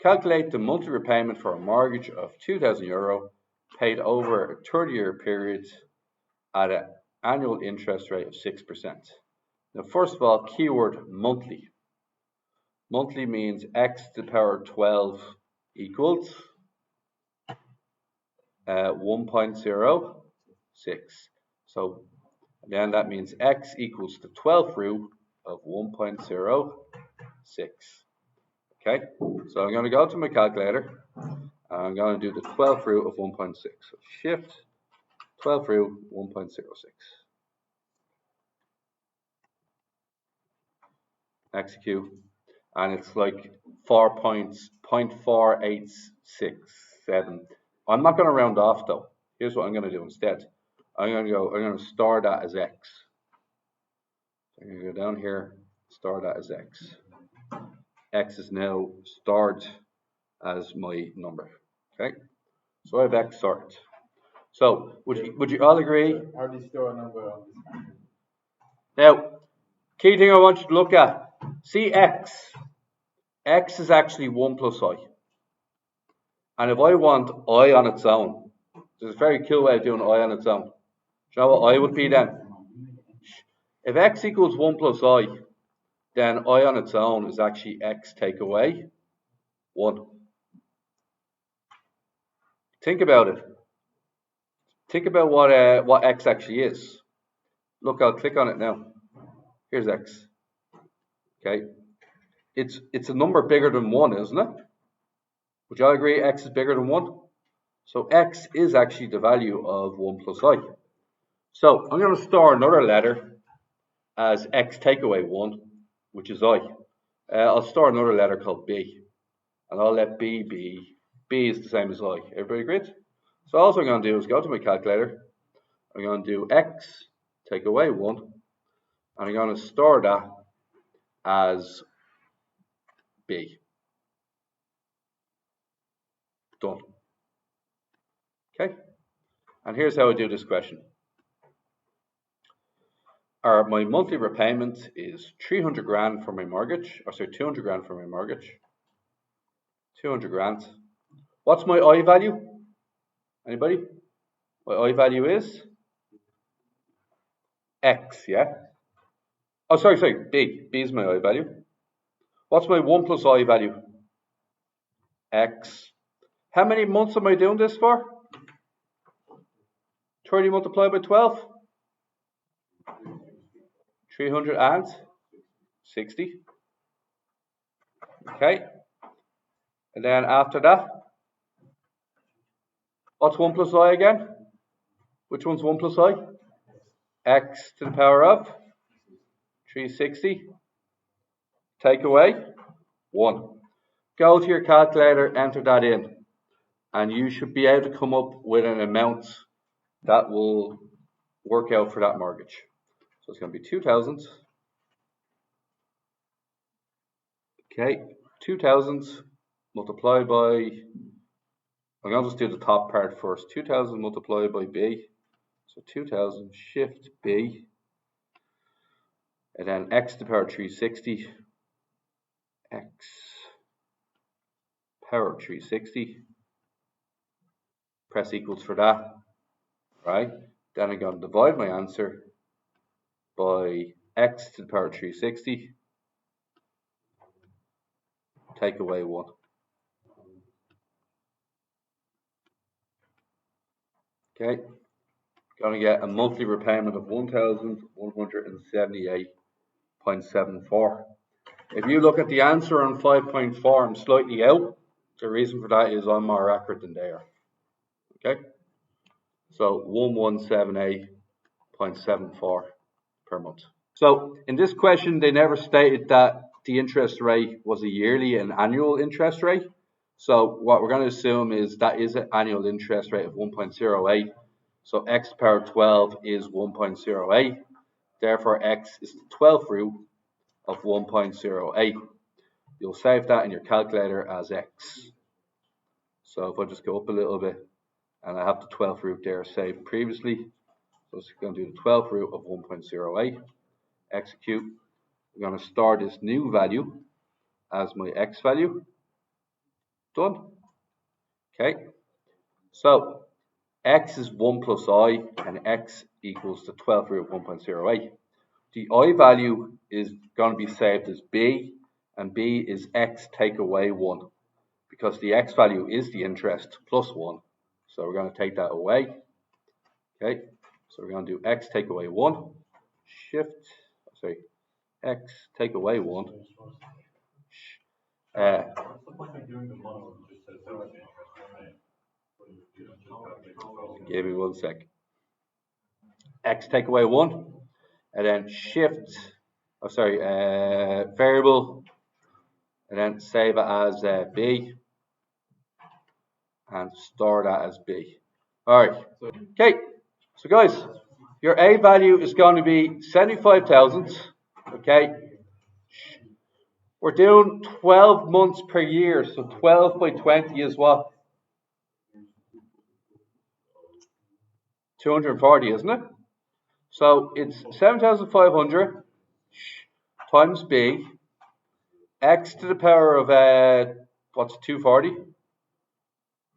Calculate the monthly repayment for a mortgage of €2,000 paid over a 30-year period at an annual interest rate of 6%. Now, first of all, keyword monthly. Monthly means x to the power of 12 equals 1.06. So then that means x equals the 12th root of 1.06. Okay, so I'm going to go to my calculator. I'm going to do the 12th root of 1.6. So shift 12th root 1.06. Execute. And it's like 4.4867. I'm not going to round off though. Here's what I'm going to do instead. I'm going to store that as x. I'm going to go down here, store that as x. X is now stored as my number. Okay, so I have x sorted. So would you all agree? How do you store a number on this? Now, key thing I want you to look at. See x. X is actually 1 plus I. And if I want I on its own, there's a very cool way of doing I on its own. Do you know what I would be then? If x equals 1 plus I, then I on its own is actually x take away 1. Think about it. Think about what x actually is. Look, I'll click on it now. Here's x. Okay. It's a number bigger than 1, isn't it? Would you all agree x is bigger than 1? So x is actually the value of 1 plus I. So I'm going to store another letter as x take away 1, which is I. I'll store another letter called b. And I'll let b be. B is the same as I. Everybody agreed? So all I'm going to do is go to my calculator. I'm going to do x take away 1. And I'm going to store that as b. Done. Okay. And here's how I do this question. My monthly repayment is 300 grand for my mortgage. Or sorry, 200 grand for my mortgage. 200 grand. What's my I value? Anybody? My I value is x, yeah? Oh, sorry, b. B is my I value. What's my 1 plus I value? X. How many months am I doing this for? 30 multiplied by 12? 360. Okay. And then after that, what's 1 plus I again? Which one's 1 plus I? X to the power of 360. Take away 1. Go to your calculator, enter that in, and you should be able to come up with an amount that will work out for that mortgage. So it's going to be 2,000. Okay, 2,000 multiplied by, I'm going to just do the top part first. 2,000 multiplied by b. So 2,000 shift b. And then x to the power 360. X power 360. Press equals for that. Right? Then I'm going to divide my answer by x to the power 360. Take away 1. Okay. Going to get a monthly repayment of 1,178.74. If you look at the answer on 5.4, I'm slightly out. The reason for that is I'm more accurate than they are. Okay. So 1178.74 per month. So in this question, they never stated that the interest rate was a yearly and annual interest rate. So what we're going to assume is that is an annual interest rate of 1.08. So x to the power 12 is 1.08. Therefore, x is the 12th root of 1.08. You'll save that in your calculator as x. So if I just go up a little bit, and I have the 12th root there saved previously. So it's going to do the 12th root of 1.08. Execute. I'm going to store this new value as my x value. Done. Okay. So x is 1 plus I, and x equals the 12th root of 1.08. The I value is going to be saved as b, and b is x take away 1, because the x value is the interest plus 1. So we're going to take that away. Okay, so we're going to do x take away 1, x take away 1. Give me 1 sec. X take away 1, and then shift, variable, and then save it as b, and store that as b. Alright, okay, so guys, your A value is going to be 75,000, okay? We're doing 12 months per year, so 12 by 20 is what? 240, isn't it? So it's 7,500 times b, x to the power of, what's 240?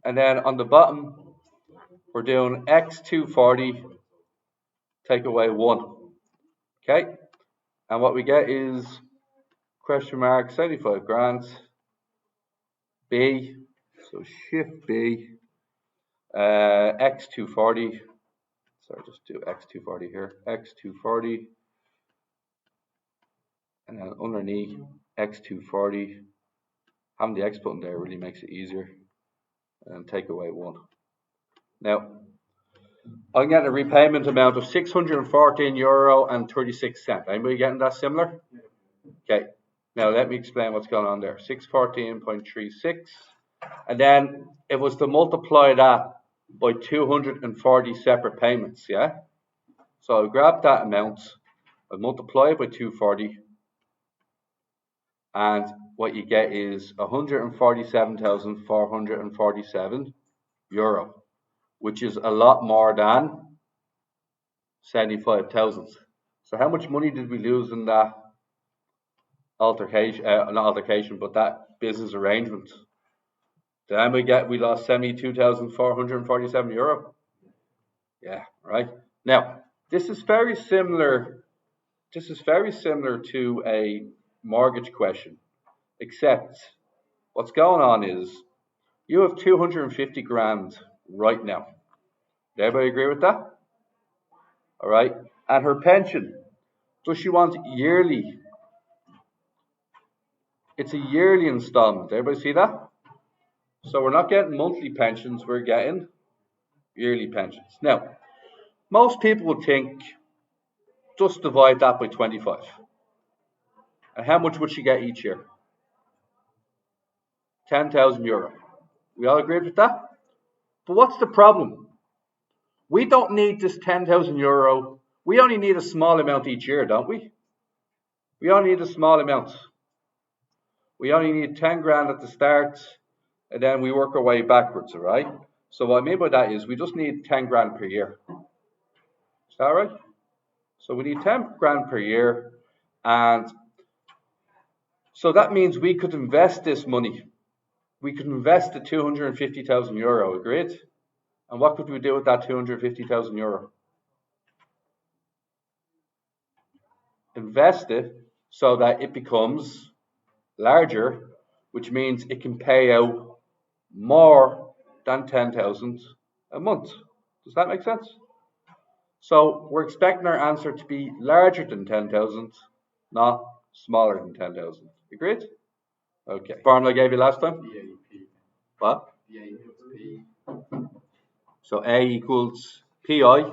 And then on the bottom, we're doing x 240 take away 1. Okay? And what we get is question mark 75 grand b, so shift b, x 240, sorry, just do x 240 here, x 240, and then underneath x 240, having the x button there really makes it easier, and take away 1. Now, I'm getting a repayment amount of €614.36. Anybody getting that similar? Okay. Now let me explain what's going on there. 614.36, and then it was to multiply that by 240 separate payments. Yeah. So I grab that amount, I multiply it by 240, and what you get is €147,447, which is a lot more than 75,000. So how much money did we lose in that altercation, not altercation, but that business arrangement? Then we lost €72,447. Yeah, right. Now, this is very similar to a mortgage question, except what's going on is you have 250 grand right now. Does everybody agree with that? All right. And her pension, does she want yearly? It's a yearly installment. Everybody see that? So we're not getting monthly pensions, we're getting yearly pensions. Now, most people would think, just divide that by 25. And how much would she get each year? €10,000. We all agree with that? But what's the problem? We don't need this €10,000. We only need a small amount each year, don't we? We only need a small amount. We only need 10 grand at the start, and then we work our way backwards, all right? So what I mean by that is we just need 10 grand per year. Is that right? So we need 10 grand per year, and so that means we could invest this money. We could invest the €250,000, agreed? And what could we do with that €250,000? Invest it so that it becomes larger, which means it can pay out more than 10,000 a month. Does that make sense? So we're expecting our answer to be larger than 10,000, not smaller than 10,000. Agreed? Okay. Formula I gave you last time? What? So A equals PI,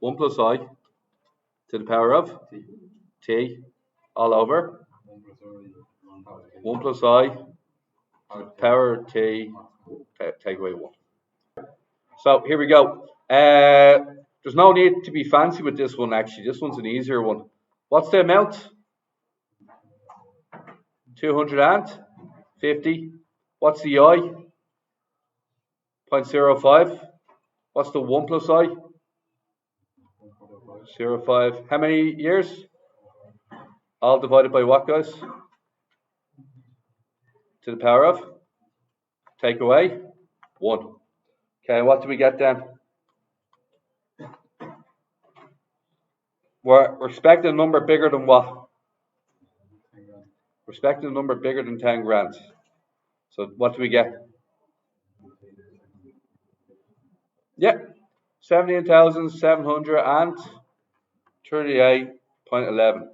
1 plus I to the power of T all over 1 plus I to the power of T, take away 1. So here we go. There's no need to be fancy with this one actually. This one's an easier one. What's the amount? 250. What's the I? 0.05. What's the 1 plus I? 0.05. How many years? All divided by what, guys? To the power of Take away 1. Okay, what do we get then? We're expecting a number bigger than what? We're expecting a number bigger than 10 grand. So what do we get? Yeah, 17,738.11.